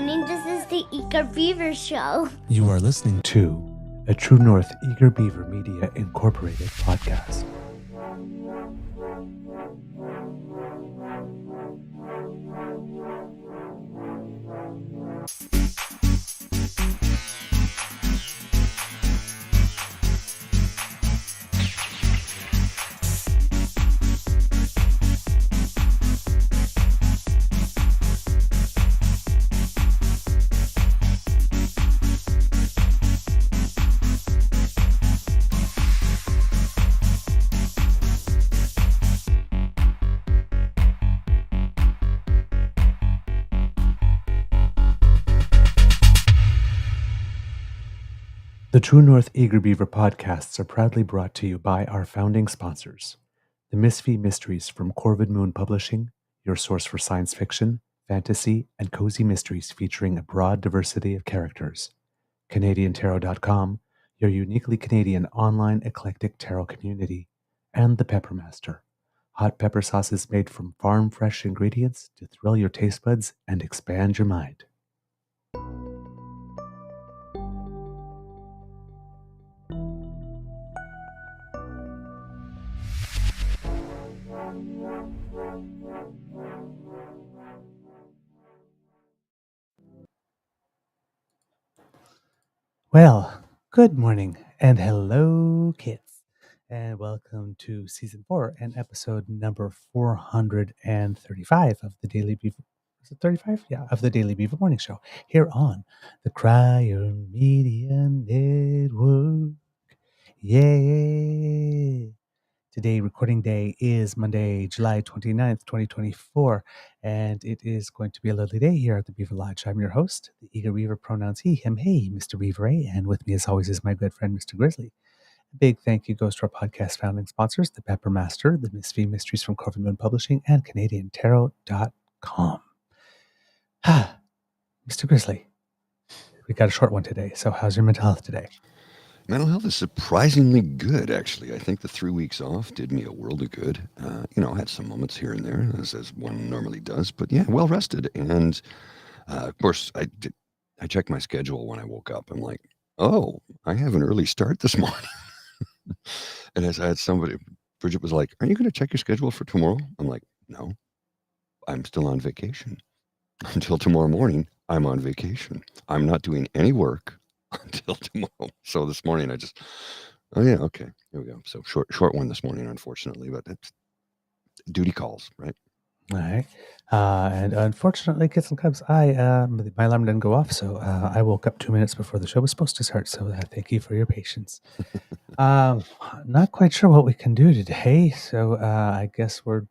morning. This is the Eager Beaver Show. You are listening to a True North Eager Beaver Media Incorporated podcast. The True North Eager Beaver podcasts are proudly brought to you by our founding sponsors, the Misfit Mysteries from Corvid Moon Publishing, your source for science fiction, fantasy, and cozy mysteries featuring a broad diversity of characters, CanadianTarot.com, your uniquely Canadian online eclectic tarot community, and the Peppermaster, hot pepper sauces made from farm-fresh ingredients to thrill your taste buds and expand your mind. Well, good morning and hello, kids, and welcome to season 4 and episode number 435 of the Daily Beaver. Is it 35? Yeah, of the Daily Beaver Morning Show here on the Crier Media Network. Yay! Today, recording day is Monday, July 29th, 2024, and it is going to be a lovely day here at the Beaver Lodge. I'm your host, the Eager Beaver, pronouns he, him, hey, Mr. Beaver A, and with me as always is my good friend, Mr. Grizzly. A big thank you goes to our podcast founding sponsors, the Peppermaster, the Misfit Mysteries from Corvid Moon Publishing, and CanadianTarot.com. Mr. Grizzly, we got a short one today, so how's your mental health today? Mental health is surprisingly good, actually. I think the 3 weeks off did me a world of good. Had some moments here and there, as one normally does. But yeah, well rested. And of course, I checked my schedule when I woke up. I'm like, oh, I have an early start this morning. And as I had somebody, Bridget was like, are you going to check your schedule for tomorrow? I'm like, no, I'm still on vacation. Until tomorrow morning, I'm on vacation. I'm not doing any work until tomorrow. So this morning I just, here we go. So short one this morning, unfortunately, but it's duty calls, right? All right. And unfortunately, kids and cubs, my alarm didn't go off, so I woke up 2 minutes before the show was supposed to start. So thank you for your patience. Not quite sure what we can do today, so I guess we're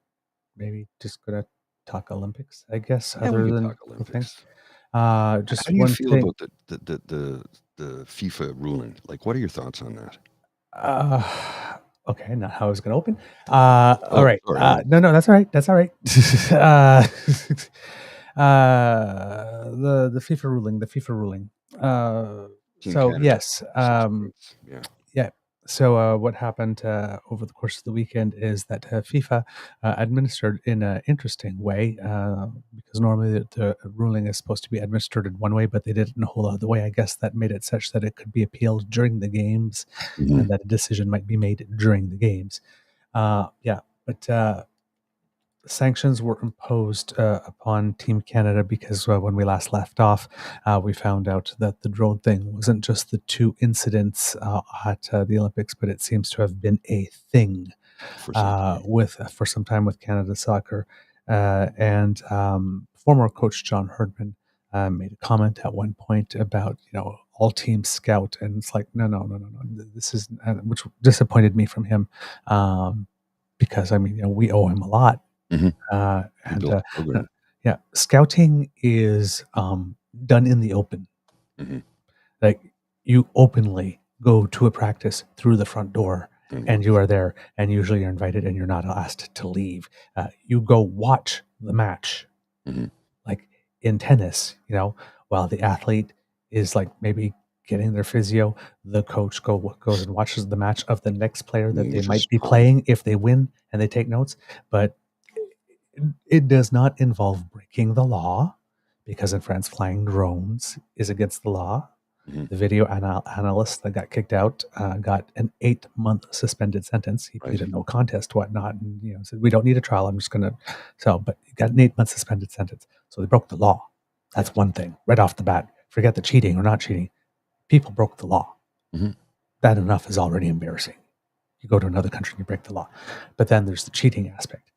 maybe just gonna talk Olympics. I guess Yeah, other we can than talk Olympics. just How do you one feel thing. about the FIFA ruling? Like, what are your thoughts on that? Okay, not how I was going to open. All right. Sorry. No, that's all right. That's all right. The FIFA ruling. The FIFA ruling. Team So Canada, yes. 6 points. Yeah. Yeah. So what happened over the course of the weekend is that FIFA administered in an interesting way, because normally the ruling is supposed to be administered in one way, but they did it in a whole other way. I guess that made it such that it could be appealed during the games, Mhm. and that a decision might be made during the games. But sanctions were imposed upon Team Canada because when we last left off, we found out that the drone thing wasn't just the 2 incidents at the Olympics, but it seems to have been a thing For some time. with Canada Soccer. And former coach John Herdman made a comment at one point about, all teams scout, and it's like, no. This is, which disappointed me from him, because we owe him a lot. Mhm. And built a program. scouting is done in the open. Mhm. Like, you openly go to a practice through the front door, and you are there, and usually you're invited and you're not asked to leave. You go watch the match. Mhm. Like in tennis, while the athlete is like maybe getting their physio, the coach goes and watches the match of the next player that they Which is might be fine. playing if they win, and they take notes. But it does not involve breaking the law, because in France, flying drones is against the law. Mhm. The video analyst that got kicked out got an 8-month suspended sentence. He Right. pleaded no contest, whatnot, and said, "We don't need a trial. I'm just going to." But he got an 8-month suspended sentence. So they broke the law. That's one thing right off the bat. Forget the cheating or not cheating. People broke the law. Mhm. That enough is already embarrassing. You go to another country and you break the law, but then there's the cheating aspect.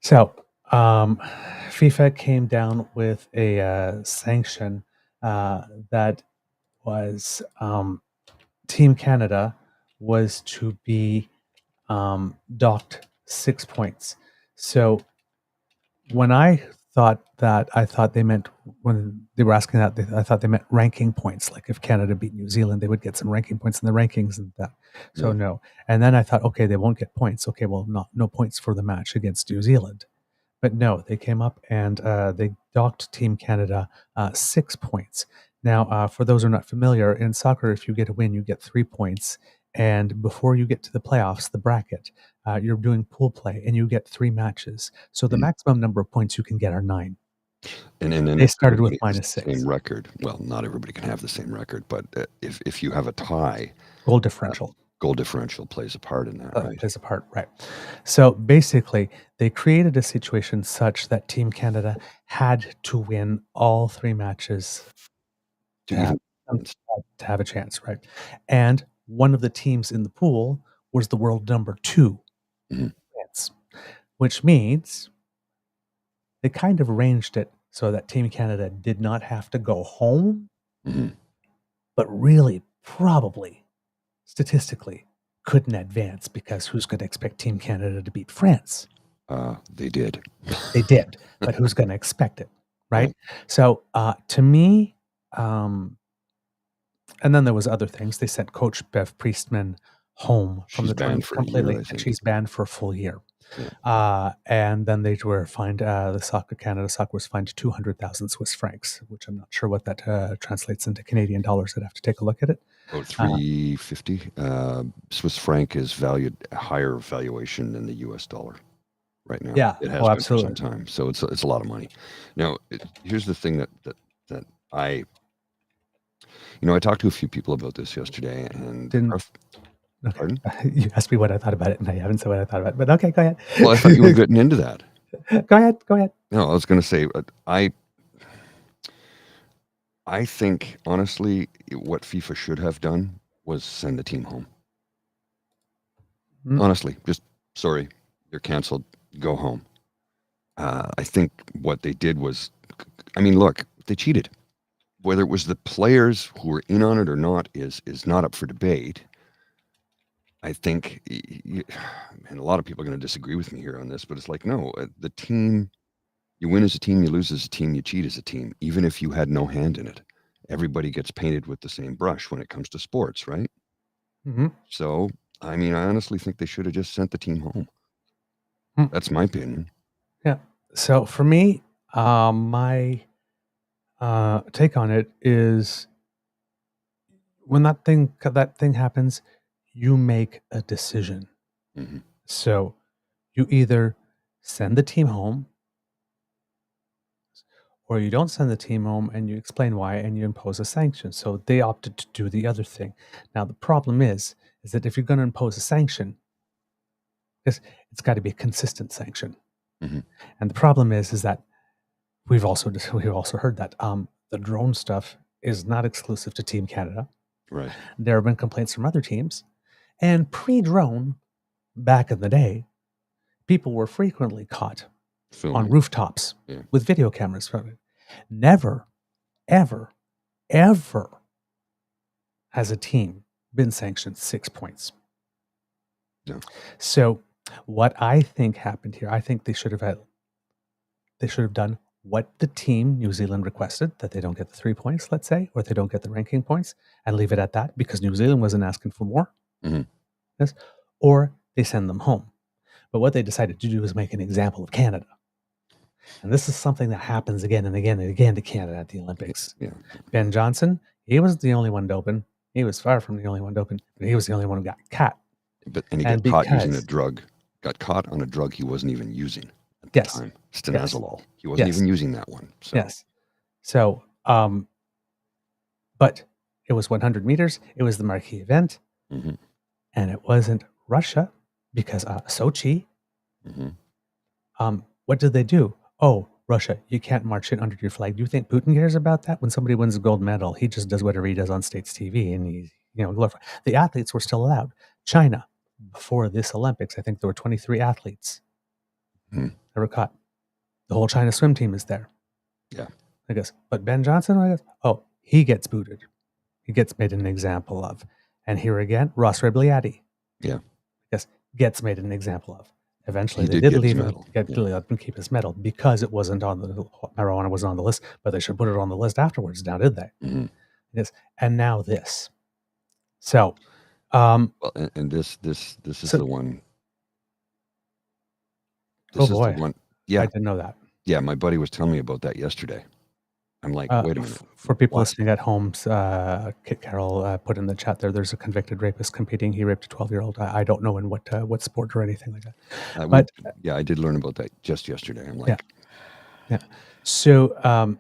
So FIFA came down with a sanction that was Team Canada was to be docked 6 points. So when I thought they meant, when they were asking that, I thought they meant ranking points. Like if Canada beat New Zealand, they would get some ranking points in the rankings and that. So no. And then I thought, okay, they won't get points. Okay, well, no points for the match against New Zealand. But no, they came up and they docked Team Canada 6 points. Now, for those who are not familiar, in soccer, if you get a win, you get 3 points. And before you get to the playoffs, the bracket, you're doing pool play and you get 3 matches. So the maximum number of points you can get are 9. And then They started with everybody has minus the 6. same record. Well, not everybody can have the same record, but if you have a tie, Goal differential. Goal differential plays a part in that, right? Plays a part, right. So basically, they created a situation such that Team Canada had to win all 3 matches to have a chance, right? And one of the teams in the pool was the world number 2, France, which means they kind of arranged it so that Team Canada did not have to go home, but really, probably, statistically, couldn't advance because who's going to expect Team Canada to beat France? They did. They did, but who's going to expect it, right? So to me, and then there was other things. They sent Coach Bev Priestman home from the tournament completely, and she's banned for a full year. And then they were fined. The Canada Soccer was fined 200,000 Swiss francs, which I'm not sure what that translates into Canadian dollars. I'd have to take a look at it. About 350. Swiss franc is valued a higher valuation than the U.S. dollar right now. Yeah, it has been absolutely. for some time. So it's a lot of money. Now, here's the thing that I, I talked to a few people about this yesterday, and pardon? You asked me what I thought about it, and I haven't said what I thought about it. But okay, go ahead. Well, I thought you were getting into that. Go ahead. No, I was going to say, I think, honestly, what FIFA should have done was send the team home. Honestly, just, sorry, you're canceled, go home. I think what they did was, look, they cheated. Whether it was the players who were in on it or not is not up for debate. I think, and a lot of people are going to disagree with me here on this, but it's like, no, the team, you win as a team, you lose as a team, you cheat as a team, even if you had no hand in it. Everybody gets painted with the same brush when it comes to sports, right? So, I honestly think they should have just sent the team home. That's my opinion. Yeah. So for me, my take on it is, when that thing happens, you make a decision. So you either send the team home, or you don't send the team home and you explain why and you impose a sanction. So they opted to do the other thing. Now the problem is that if you're going to impose a sanction, it's got to be a consistent sanction. And the problem is that we've also heard that the drone stuff is not exclusive to Team Canada. Right. There have been complaints from other teams, and pre-drone, back in the day, people were frequently caught on rooftops with video cameras. Never, ever, ever has a team been sanctioned 6 points. No. So what I think happened here, I think they should have done what the team New Zealand requested, that they don't get the 3 points, let's say, or they don't get the ranking points, and leave it at that, because New Zealand wasn't asking for more. Yes, or they send them home. But what they decided to do is make an example of Canada. And this is something that happens again and again and again to Canada at the Olympics. Ben Johnson, he was the only one doping. He was far from the only one doping, but he was the only one who got caught. And he got caught using a drug. Got caught on a drug he wasn't even using at the time. Stanozolol. He wasn't even using that one. So. Yes. So, but it was 100 meters. It was the marquee event, Mm-hmm. and it wasn't Russia because Sochi. Mm-hmm. What did they do? Oh, Russia, you can't march in under your flag. Do you think Putin cares about that? When somebody wins a gold medal, he just does whatever he does on state's TV, and he's glorified. The athletes were still allowed. China, before this Olympics, I think there were 23 athletes Mm-hmm. that were caught. The whole China swim team is there. Yeah. I guess. But Ben Johnson, I guess, he gets booted. He gets made an example of. And here again, Ross Rebliati. Yeah. Yes, gets made an example of. Eventually, He they did did get his leave him, medal. let him keep his medal because it wasn't on the marijuana wasn't on the list, but they should put it on the list afterwards. Now, did they? Mm-hmm. Yes, and now this. So, Well, and this is the one. This is boy, the one. I Yeah, didn't know that. yeah. My buddy was telling me about that yesterday. I'm like, wait a minute. For people What? listening at home, Kit Carroll put in the chat there's a convicted rapist competing. He raped a 12-year-old. I don't know in what sport or anything like that. But I did learn about that just yesterday. I'm like, yeah. So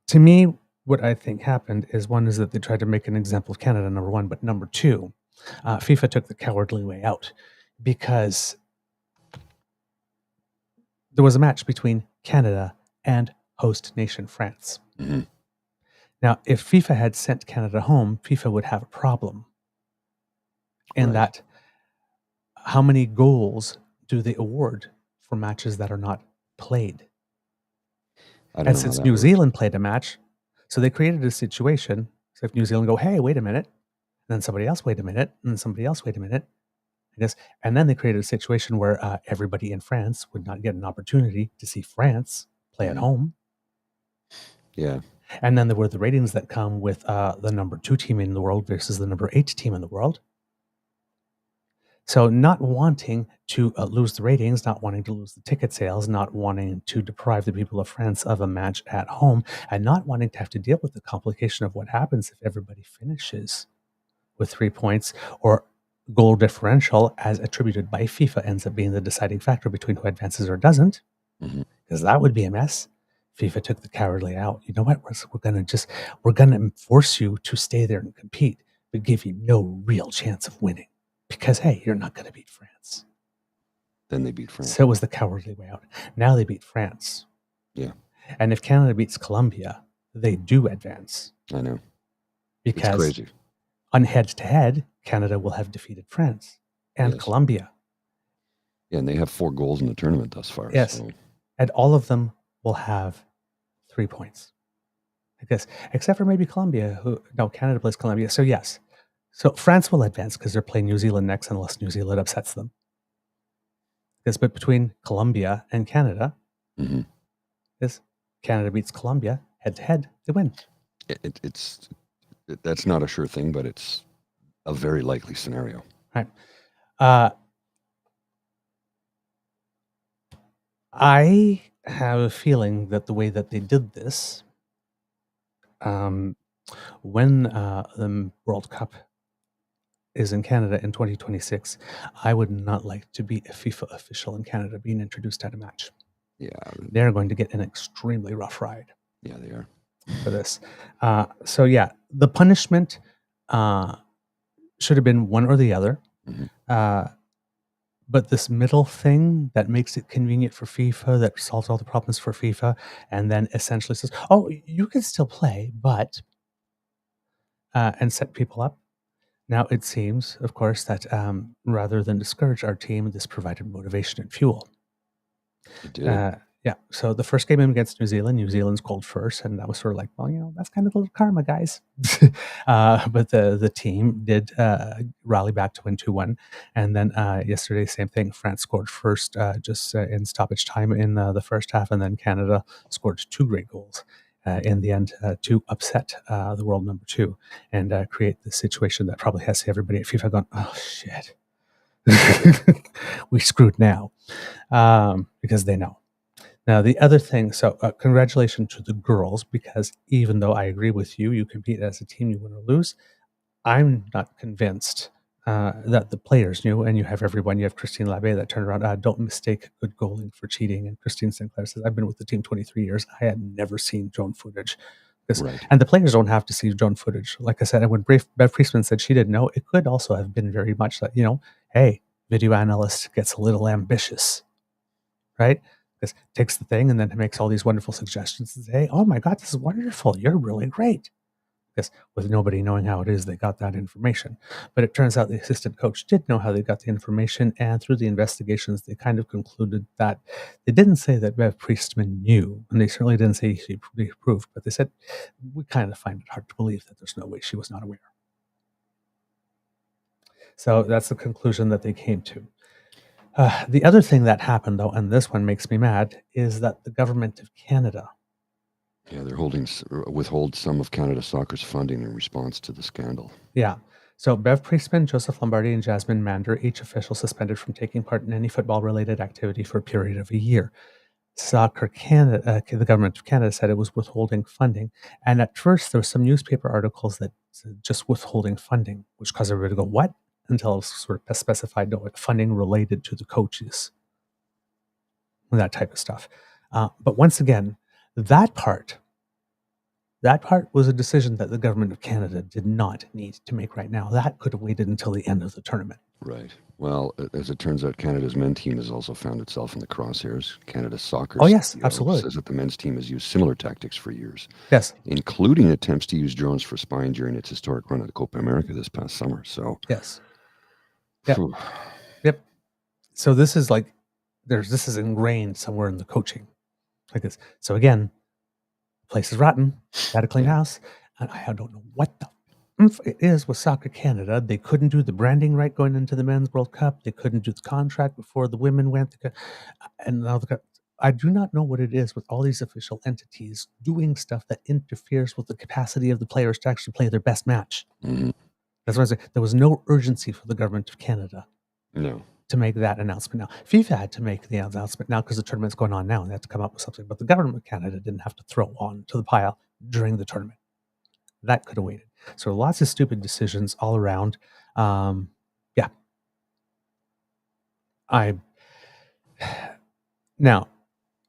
to me, what I think happened is one is that they tried to make an example of Canada, number one, but number two, FIFA took the cowardly way out because there was a match between Canada and host nation France. mm-hmm. Now, if FIFA had sent Canada home, FIFA would have a problem in Right. that how many goals do they award for matches that are not played? I don't And know since how that New works. Zealand played a match, so they created a situation. So if New Zealand go, hey, wait a minute, and then somebody else, wait a minute, and then somebody else, wait a minute, I guess, and then they created a situation where everybody in France would not get an opportunity to see France play at home. Yeah. And then there were the ratings that come with the number 2 team in the world versus the number 8 team in the world. So not wanting to lose the ratings, not wanting to lose the ticket sales, not wanting to deprive the people of France of a match at home, and not wanting to have to deal with the complication of what happens if everybody finishes with 3 points or goal differential as attributed by FIFA ends up being the deciding factor between who advances or doesn't, because that would be a mess. FIFA took the cowardly out. You know what? We're gonna force you to stay there and compete, but give you no real chance of winning. Because, hey, you're not going to beat France. Then they beat France. So it was the cowardly way out. Now they beat France. Yeah. And if Canada beats Colombia, they do advance. I know. Because it's crazy. On head-to-head, Canada will have defeated France and Colombia. Yeah, and they have 4 goals in the tournament thus far. Yes. So. And all of them will have 3 points. I guess, except for maybe Colombia. Canada plays Colombia. So, yes. So France will advance because they're playing New Zealand next unless New Zealand upsets them. But between Colombia and Canada, Canada beats Colombia head-to-head, they win. That's not a sure thing, but it's a very likely scenario. Right. I have a feeling that the way that they did this, when the World Cup is in Canada in 2026, I would not like to be a FIFA official in Canada being introduced at a match. Yeah. They're going to get an extremely rough ride. Yeah, they are. For this. So, yeah, the punishment should have been one or the other. But this middle thing that makes it convenient for FIFA, that solves all the problems for FIFA, and then essentially says, oh, you can still play, but, and set people up. Now, it seems, of course, that rather than discourage our team, this provided motivation and fuel. It did. Yeah. So the first game against New Zealand's cold first, and that was sort of like, well, that's kind of a little karma, guys. But the team did rally back to win 2-1. And then yesterday, same thing. France scored first just in stoppage time in the first half, and then Canada scored 2 great goals in the end to upset the world number 2 and create the situation that probably has everybody at FIFA going, oh, shit. We screwed now because they know. Now, the other thing, so congratulations to the girls, because even though I agree with you, you compete as a team, you win or lose, I'm not convinced that the players knew, and you have everyone, you have Christine Labbé that turned around, don't mistake good goaling for cheating, and Christine Sinclair says, I've been with the team 23 years, I had never seen drone footage Right. And the players don't have to see drone footage. Like I said, and when Bev Priestman said she didn't know, it could also have been very much that, hey, video analyst gets a little ambitious, right? Because takes the thing and then makes all these wonderful suggestions and say, hey, oh my God, this is wonderful. You're really great. Because with nobody knowing how it is, they got that information. But it turns out the assistant coach did know how they got the information, and through the investigations, they kind of concluded that they didn't say that Bev Priestman knew, and they certainly didn't say she approved, but they said, we kind of find it hard to believe that there's no way she was not aware. So that's the conclusion that they came to. The other thing that happened, though, and this one makes me mad, is that the government of Canada, Yeah, they're withhold some of Canada Soccer's funding in response to the scandal. yeah. So Bev Priestman, Joseph Lombardi, and Jasmine Mander, each official suspended from taking part in any football-related activity for a period of a year. Soccer Canada, the government of Canada said it was withholding funding. And at first, there were some newspaper articles that said just withholding funding, which caused everybody to go, what? Until it was sort of specified, no, funding related to the coaches. That type of stuff. But once again, that part was a decision that the government of Canada did not need to make right now. That could have waited until the end of the tournament. Right. Well, as it turns out, Canada's men's team has also found itself in the crosshairs. Canada Soccer yes, CEO absolutely. says that the men's team has used similar tactics for years. Yes. Including attempts to use drones for spying during its historic run at the Copa America this past summer. So yes. Yep. Yep. So this is like this is ingrained somewhere in the coaching. Like this. So again, place is rotten. Got to clean house. And I don't know what the it is with Soccer Canada. They couldn't do the branding right going into the Men's World Cup. They couldn't do the contract before the women went. And now I do not know what it is with all these official entities doing stuff that interferes with the capacity of the players to actually play their best match. Mm-hmm. That's what I say. There was no urgency for the government of Canada. No. To make that announcement now. FIFA had to make the announcement now because the tournament's going on now and they had to come up with something. But the government of Canada didn't have to throw on to the pile during the tournament. That could have waited. So lots of stupid decisions all around. Yeah. Now,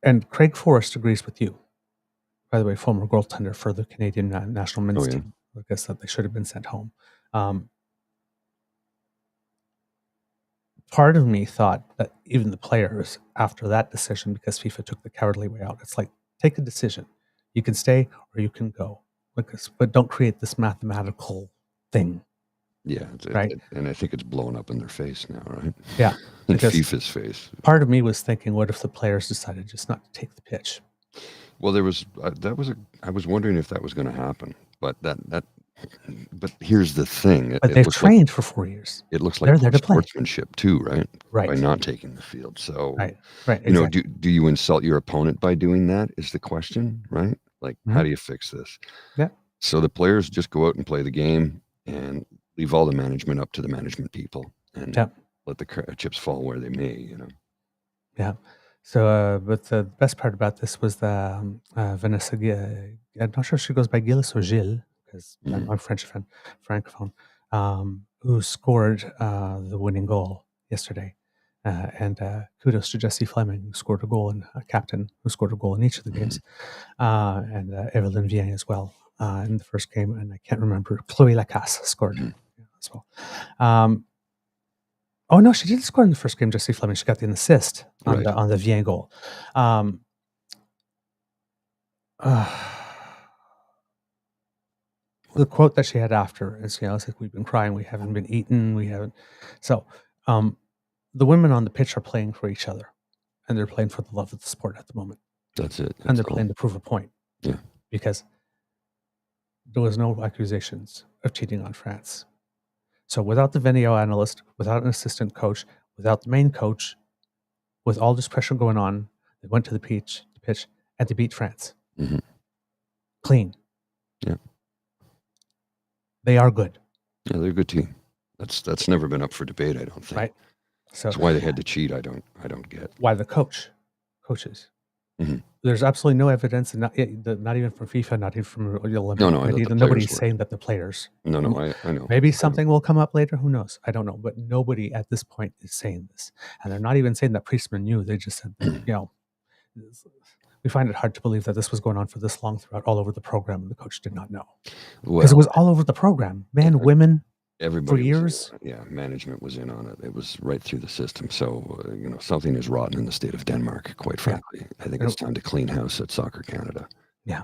and Craig Forrest agrees with you. By the way, former goaltender for the Canadian national men's team. I guess that they should have been sent home. Part of me thought that even the players, after that decision, because FIFA took the cowardly way out, it's like, take a decision. You can stay or you can go. But don't create this mathematical thing. Yeah, right. And I think it's blown up in their face now, right? Yeah. In FIFA's face. Part of me was thinking, what if the players decided just not to take the pitch? Well, there was I was wondering if that was going to happen, but but here's the thing. But they've trained for 4 years. It looks like they're sportsmanship too, right? Right. By not taking the field. So, right. Exactly. Do you insult your opponent by doing that is the question, right? Like, how do you fix this? Yeah. So the players just go out and play the game and leave all the management up to the management people and let the chips fall where they may, Yeah. So, but the best part about this was the Vanessa. I'm not sure if she goes by Gilles or Gilles because I'm French francophone. Who scored the winning goal yesterday? And kudos to Jesse Fleming, who scored a goal, and a captain who scored a goal in each of the games, and Evelyn Vienne as well in the first game. And I can't remember. Chloe Lacasse scored as well. Oh no, she didn't score in the first game. Jesse Fleming, she got the assist on the Vienne goal. The quote that she had after is, it's like, we've been crying, we haven't been eaten, we haven't. So, the women on the pitch are playing for each other, and they're playing for the love of the sport at the moment. That's it. And they're playing to prove a point. Yeah. Because there was no accusations of cheating on France. So without the video analyst, without an assistant coach, without the main coach, with all this pressure going on, they went to the pitch, and they beat France. Mm-hmm. Clean. Yeah. They are good. Yeah, they're a good team. That's never been up for debate, I don't think. Right. So that's why they had to cheat. I don't get why the coaches. Mm-hmm. There's absolutely no evidence, and not even from FIFA, not even from the Olympic. No, nobody's saying that the players. No, I know. Maybe something will come up later. Who knows? I don't know. But nobody at this point is saying this, and they're not even saying that Priestman knew. They just said, we find it hard to believe that this was going on for this long throughout all over the program, and the coach did not know. Because it was all over the program. Men, women, everybody for years. Management was in on it. It was right through the system. So, something is rotten in the state of Denmark, quite frankly. I think it's time to clean house at Soccer Canada. Yeah.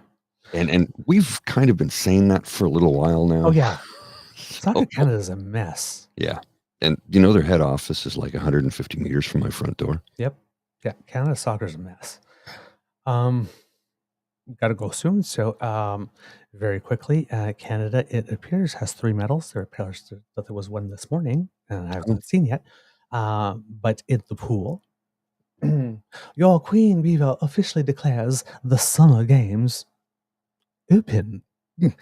And we've kind of been saying that for a little while now. Oh, yeah. Soccer Canada is a mess. Yeah. And, their head office is like 150 meters from my front door. Yep. Yeah. Canada soccer is a mess. Got to go soon. So, very quickly, Canada, it appears, has 3 medals. There appears that there was one this morning, and I have not seen yet. But in the pool, your Queen Beaver officially declares the Summer Games open. In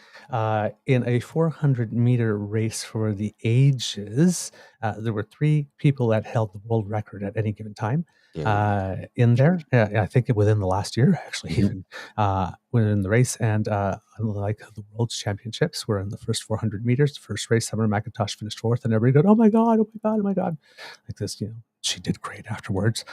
a 400-meter race for the ages, there were 3 people that held the world record at any given time. In there, I think within the last year, actually, even within the race. And unlike the World Championships, where in the first 400 meters, the first race, Summer McIntosh finished 4th, and everybody go, "Oh my god, oh my god, oh my god!" Like this, she did great afterwards.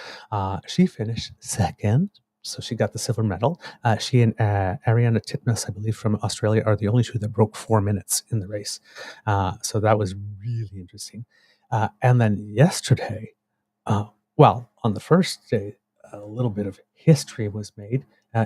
She finished 2nd. So she got the silver medal. She and Ariana Titmus, I believe, from Australia, are the only 2 that broke 4 minutes in the race. So that was really interesting. And then yesterday, on the first day, a little bit of history was made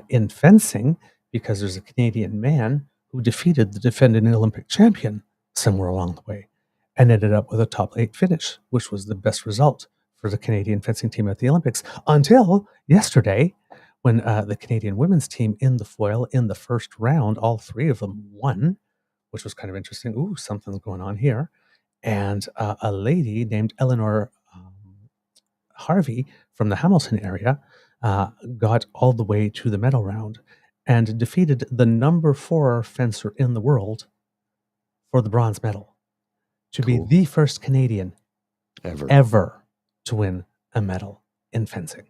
in fencing, because there's a Canadian man who defeated the defending Olympic champion somewhere along the way and ended up with a top 8 finish, which was the best result for the Canadian fencing team at the Olympics until yesterday, when the Canadian women's team in the foil in the first round, all 3 of them won, which was kind of interesting. Ooh, something's going on here. And a lady named Eleanor Harvey from the Hamilton area got all the way to the medal round and defeated the number 4 fencer in the world for the bronze medal, to be the first Canadian ever to win a medal in fencing.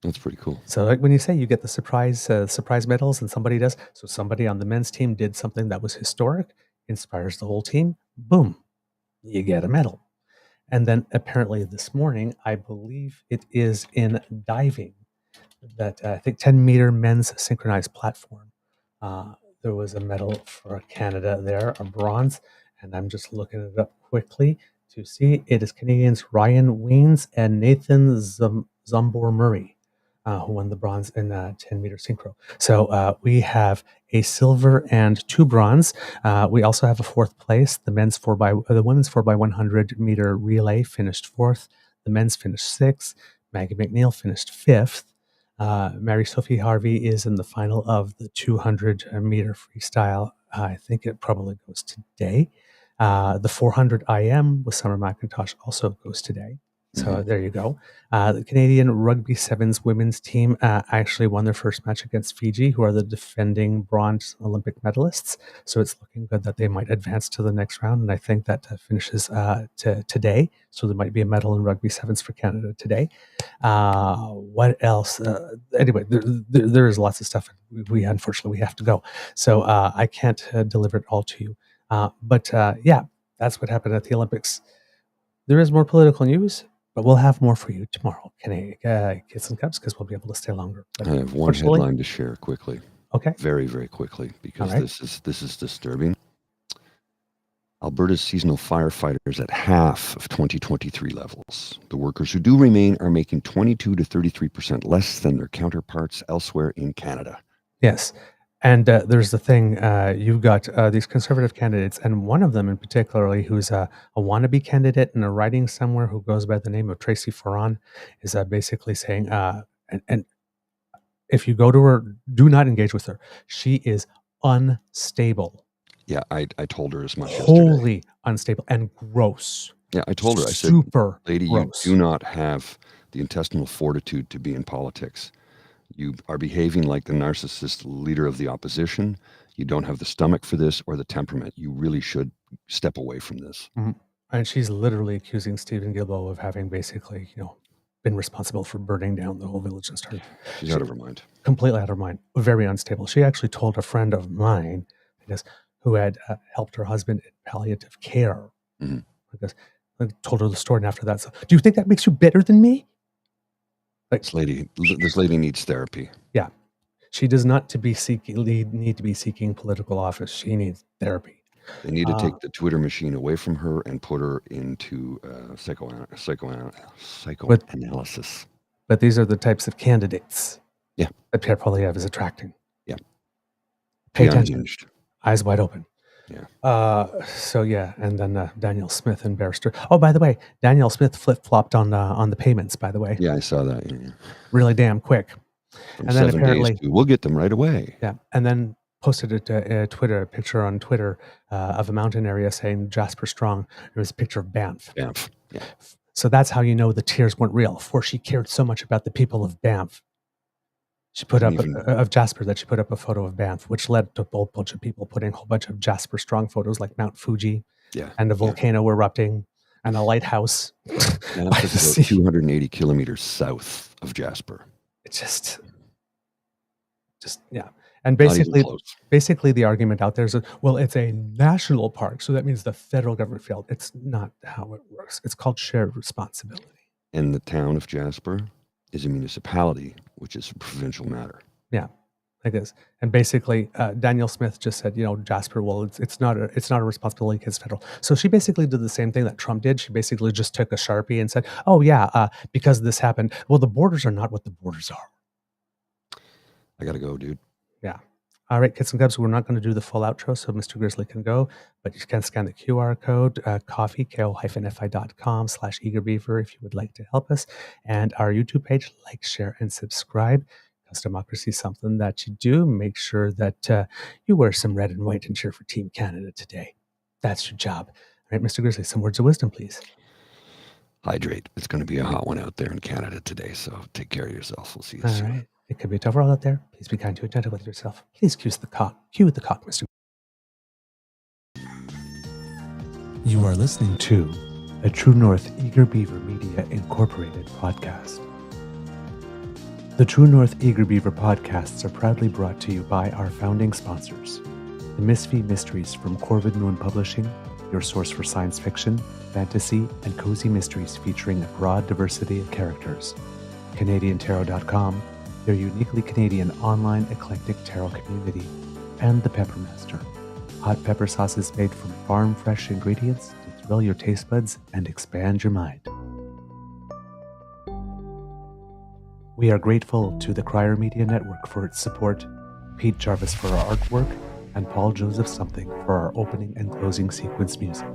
That's pretty cool. So, like when you say you get the surprise medals, and somebody does, so somebody on the men's team did something that was historic, inspires the whole team, boom, you get a medal. And then apparently this morning, I believe it is in diving, that I think 10-meter men's synchronized platform, there was a medal for Canada there, a bronze, and I'm just looking it up quickly to see. It is Canadians Ryan Weens and Nathan Zombor Murray, who won the bronze in 10-meter synchro. So we have a silver and 2 bronze. We also have a 4th place. The women's 4x100 meter relay finished 4th. The men's finished 6th. Maggie McNeil finished 5th. Mary Sophie Harvey is in the final of the 200 meter freestyle. I think it probably goes today. The 400 IM with Summer McIntosh also goes today. So there you go. The Canadian Rugby Sevens women's team actually won their first match against Fiji, who are the defending bronze Olympic medalists. So it's looking good that they might advance to the next round. And I think that finishes today. So there might be a medal in Rugby Sevens for Canada today. What else? Anyway, there is lots of stuff. We unfortunately have to go. So I can't deliver it all to you. But that's what happened at the Olympics. There is more political news, but we'll have more for you tomorrow, Kids and Cubs, because we'll be able to stay longer. But I have one headline to share quickly. Okay. Very, very quickly, because this is disturbing. Alberta's seasonal firefighters at half of 2023 levels. The workers who do remain are making 22 to 33% less than their counterparts elsewhere in Canada. Yes. And there's the thing, you've got these conservative candidates, and one of them in particularly, who's a wannabe candidate in a riding somewhere, who goes by the name of Tracy Ferron, is basically saying, and if you go to her, do not engage with her. She is unstable. Yeah, I told her as much Wholly unstable and gross. Yeah, I told her, I said, lady, gross. You do not have the intestinal fortitude to be in politics. You are behaving like the narcissist leader of the opposition. You don't have the stomach for this or the temperament. You really should step away from this. Mm-hmm. And she's literally accusing Stephen Guilbeault of having basically, been responsible for burning down the whole village and stuff. She's out of her mind. Completely out of her mind. Very unstable. She actually told a friend of mine, who had helped her husband in palliative care. Mm-hmm. I told her the story, and after that, so, do you think that makes you better than me? This lady needs therapy. Yeah. She does not need to be seeking political office. She needs therapy. They need to take the Twitter machine away from her and put her into psychoanalysis. But these are the types of candidates Yeah. that Pierre Poilievre is attracting. Yeah. Pay attention. Unhinged. Eyes wide open. Yeah. And then Daniel Smith and Barrister. Oh, by the way, Daniel Smith flip-flopped on the payments, by the way. Yeah, I saw that. Yeah. Really damn quick. From And then 7 apparently- days to, we'll get them right away. Yeah, and then posted a picture on Twitter of a mountain area saying Jasper Strong. There was a picture of Banff. Banff. Yeah. So that's how you know the tears weren't real, for she cared so much about the people of Banff. She put up of Jasper that she put up a photo of Banff, which led to a whole bunch of people putting a whole bunch of Jasper Strong photos, like Mount Fuji, and a volcano erupting, and a lighthouse. Banff is about 280 kilometers south of Jasper. It's just yeah. And basically the argument out there is that, well, it's a national park, so that means the federal government failed. It's not how it works. It's called shared responsibility. And the town of Jasper is a municipality, which is a provincial matter. Yeah, like this. And basically, Daniel Smith just said, Jasper, well, it's not a responsibility because it's federal. So she basically did the same thing that Trump did. She basically just took a Sharpie and said, oh yeah, because this happened. Well, the borders are not what the borders are. I gotta go, dude. Yeah. All right, kids and cubs, we're not going to do the full outro, so Mr. Grizzly can go, but you can scan the QR code, coffee, ko-fi.com/eagerbeaver if you would like to help us, and our YouTube page, like, share, and subscribe, because democracy is something that you do. Make sure that you wear some red and white and cheer for Team Canada today. That's your job. All right, Mr. Grizzly, some words of wisdom, please. Hydrate. It's going to be a hot one out there in Canada today, so take care of yourself. We'll see you soon. All right. It could be a tough world out there. Please be kind to and gentle with yourself. Please cue the cock, Mr. You are listening to a True North Eager Beaver Media Incorporated podcast. The True North Eager Beaver podcasts are proudly brought to you by our founding sponsors, the Misfit Mysteries from Corvid Moon Publishing, your source for science fiction, fantasy, and cozy mysteries featuring a broad diversity of characters, CanadianTarot.com, their uniquely Canadian online eclectic tarot community, and the Peppermaster, hot pepper sauces made from farm-fresh ingredients to thrill your taste buds and expand your mind. We are grateful to the Crier Media Network for its support, Pete Jarvis for our artwork, and Paul Joseph Something for our opening and closing sequence music.